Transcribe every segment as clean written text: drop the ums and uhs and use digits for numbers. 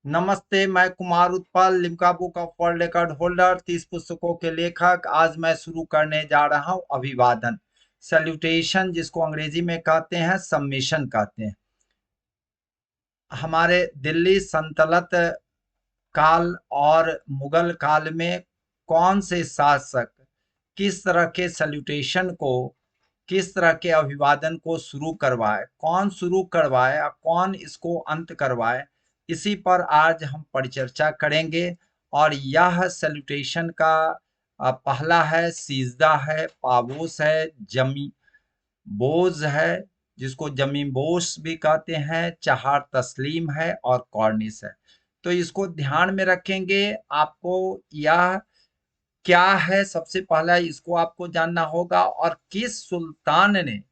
नमस्ते, मैं Kumar Utpal, Limca book of world record holder, 30 पुस्तकों के लेखक। आज मैं शुरू करने जा रहा हूँ अभिवादन, सैल्यूटेशन, जिसको अंग्रेजी में कहते हैं, सबमिशन कहते हैं। हमारे दिल्ली सल्तनत काल और मुगल काल में कौन से शासक किस तरह के सैल्यूटेशन को, किस तरह के अभिवादन को शुरू करवाए, कौन शुरू करवाए और कौन इसको अंत करवाए, इसी पर आज हम परिचर्चा करेंगे। और यह सैल्यूटेशन का पहला है, सीजदा है, पाबोस है, जमी बोझ है, जिसको जमीन बोस भी कहते हैं, चहार तस्लीम है और कॉर्निश है। तो इसको ध्यान में रखेंगे। आपको यह क्या है, सबसे पहला इसको आपको जानना होगा, और किस सुल्तान ने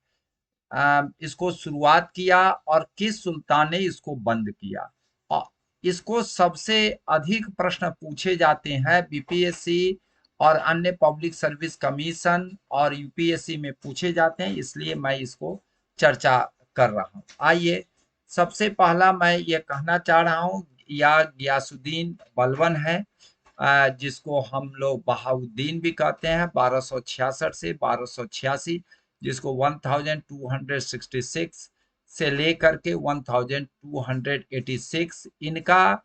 इसको शुरुआत किया और किस सुल्तान ने इसको बंद किया। और इसको सबसे अधिक प्रश्न पूछे जाते हैं बीपीएससी और अन्य पब्लिक सर्विस कमीशन और यूपीएससी में पूछे जाते हैं, इसलिए मैं इसको चर्चा कर रहा हूँ। आइए, सबसे पहला मैं ये कहना चाह रहा हूँ, या गियासुद्दीन बलबन है, जिसको हम लोग बहाउद्दीन भी कहते हैं, 1266 से 1286, जिसको 1266 से लेकर के 1286, इनका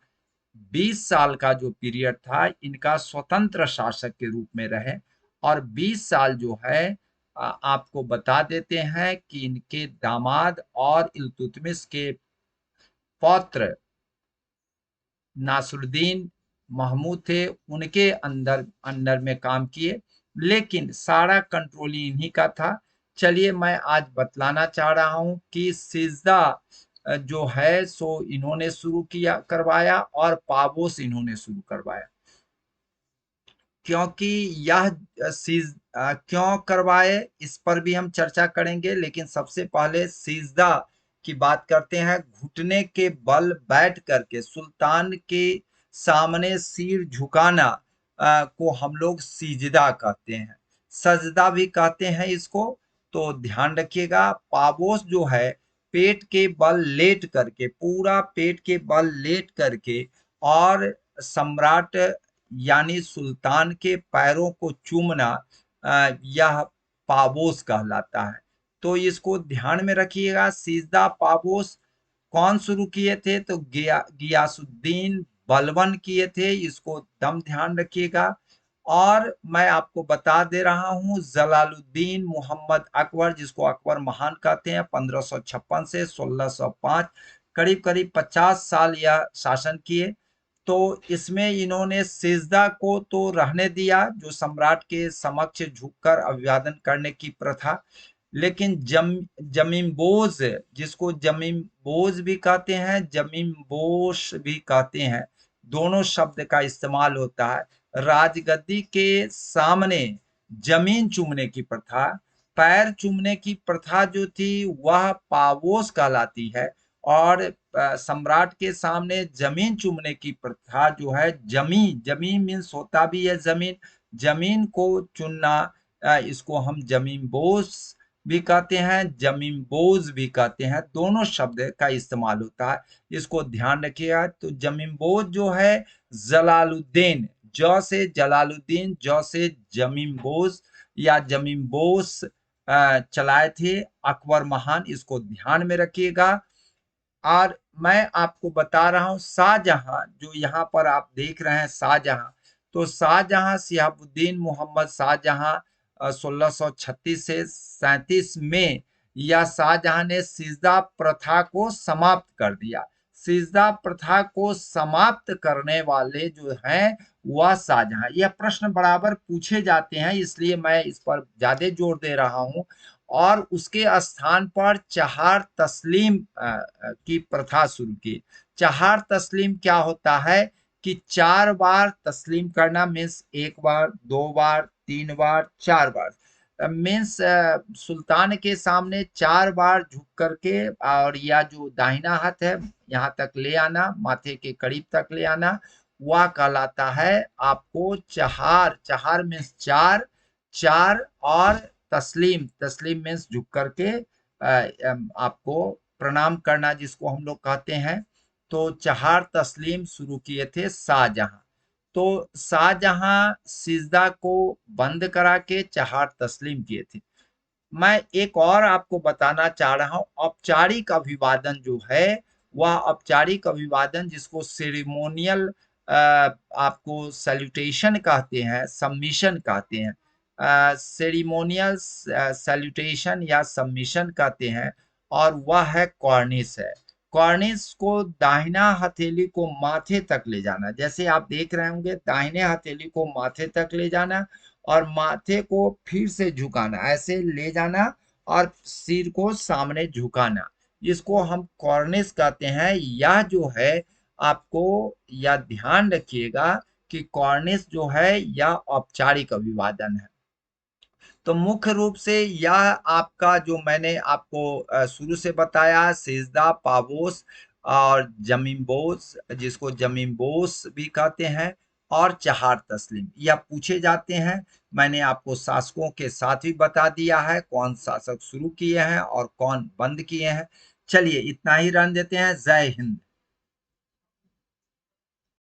20 साल का जो पीरियड था, इनका स्वतंत्र शासक के रूप में रहे। और 20 साल जो है, आपको बता देते हैं कि इनके दामाद और इल्तुतमिश के पौत्र नासरुद्दीन महमूद थे, उनके अंदर अंडर में काम किए, लेकिन सारा कंट्रोल इन्हीं का था। चलिए, मैं आज बतलाना चाह रहा हूं कि सिजदा जो है सो इन्होंने शुरू किया, करवाया, और पाबोस इन्होंने शुरू करवाया। क्योंकि यह क्यों करवाए, इस पर भी हम चर्चा करेंगे, लेकिन सबसे पहले सिजदा की बात करते हैं। घुटने के बल बैठ करके सुल्तान के सामने सिर झुकाना को हम लोग सिजदा कहते हैं, सजदा भी कहते हैं इसको। तो ध्यान रखिएगा, पाबोस जो है पेट के बल लेट करके, पूरा पेट के बल लेट करके, और सम्राट यानी सुल्तान के पैरों को चूमना, यह पाबोस कहलाता है। तो इसको ध्यान में रखिएगा। सिजदा पाबोस कौन शुरू किए थे? तो गियासुद्दीन बलबन किए थे, इसको दम ध्यान रखिएगा। और मैं आपको बता दे रहा हूं, जलालुद्दीन मोहम्मद अकबर, जिसको अकबर महान कहते हैं, 1556 से 1605, करीब करीब 50 साल यह शासन किए। तो इसमें इन्होंने सिजदा को तो रहने दिया, जो सम्राट के समक्ष झुककर अभिवादन करने की प्रथा, लेकिन जमीन बोझ, जिसको जमीन बोझ भी कहते हैं, जमीन बोश भी कहते हैं, दोनों शब्द का इस्तेमाल होता है। राजगद्दी के सामने जमीन चूमने की प्रथा, पैर चूमने की प्रथा जो थी, वह पावोस कहलाती है। और सम्राट के सामने जमीन चूमने की प्रथा जो है, जमीन जमीन मीन्स होता भी है जमीन, जमीन को चुनना, इसको हम जमीन बोस भी कहते हैं, जमीन बोझ भी कहते हैं, दोनों शब्द का इस्तेमाल होता है। इसको ध्यान रखिएगा। तो जमीन बोझ जो है, जलालुद्दीन, ज से जलालुद्दीन, ज से जमीन बोझ या जमीन बोस चलाए थे अकबर महान, इसको ध्यान में रखिएगा। और मैं आपको बता रहा हूं, शाहजहां, जो यहाँ पर आप देख रहे हैं शाहजहां, तो शाहजहां सिहाबुद्दीन मोहम्मद शाहजहां 1636 से 37 में, या शाहजहां ने सिजदा प्रथा को समाप्त कर दिया। सिजदा प्रथा को समाप्त करने वाले जो हैं, वह शाहजहां। यह प्रश्न बराबर पूछे जाते हैं, इसलिए मैं इस पर ज्यादा जोर दे रहा हूं। और उसके स्थान पर चहार तस्लीम की प्रथा शुरू की। चहार तस्लीम क्या होता है कि 4 बार तस्लीम करना, मीन्स 1 बार, 2 बार, 3 बार, 4 बार, मीन्स सुल्तान के सामने 4 बार झुक करके, और या जो दाहिना हाथ है यहाँ तक ले आना, माथे के करीब तक ले आना, वह कहलाता है आपको चहार। चहार मीन्स 4, 4, और तस्लीम, तस्लीम मीन्स झुक करके आपको प्रणाम करना, जिसको हम लोग कहते हैं। तो चहार तस्लीम शुरू किए थे शाहजहां। तो शाहजहां सिजदा को बंद करा के चहार तस्लीम किए थे। मैं एक और आपको बताना चाह रहा हूं, औपचारिक अभिवादन जो है, वह औपचारिक अभिवादन जिसको सेरेमोनियल आपको सैल्यूटेशन कहते हैं, सबमिशन कहते हैं, सेरेमोनियल सैल्यूटेशन या सबमिशन कहते हैं, और वह है कॉर्निश है। कॉर्निश को दाहिना हथेली को माथे तक ले जाना, जैसे आप देख रहे होंगे, दाहिने हथेली को माथे तक ले जाना और माथे को फिर से झुकाना, ऐसे ले जाना और सिर को सामने झुकाना, इसको हम कॉर्निश कहते हैं। यह जो है आपको यह ध्यान रखिएगा कि कॉर्निश जो है यह औपचारिक अभिवादन है। तो मुख्य रूप से यह आपका जो मैंने आपको शुरू से बताया, सिजदा, पावोस और जमीन-बोस, जिसको जमीन-बोस भी कहते हैं, और चहार तस्लीम, यह पूछे जाते हैं। मैंने आपको शासकों के साथ भी बता दिया है, कौन शासक शुरू किए हैं और कौन बंद किए हैं। चलिए इतना ही रहने देते हैं। जय हिंद।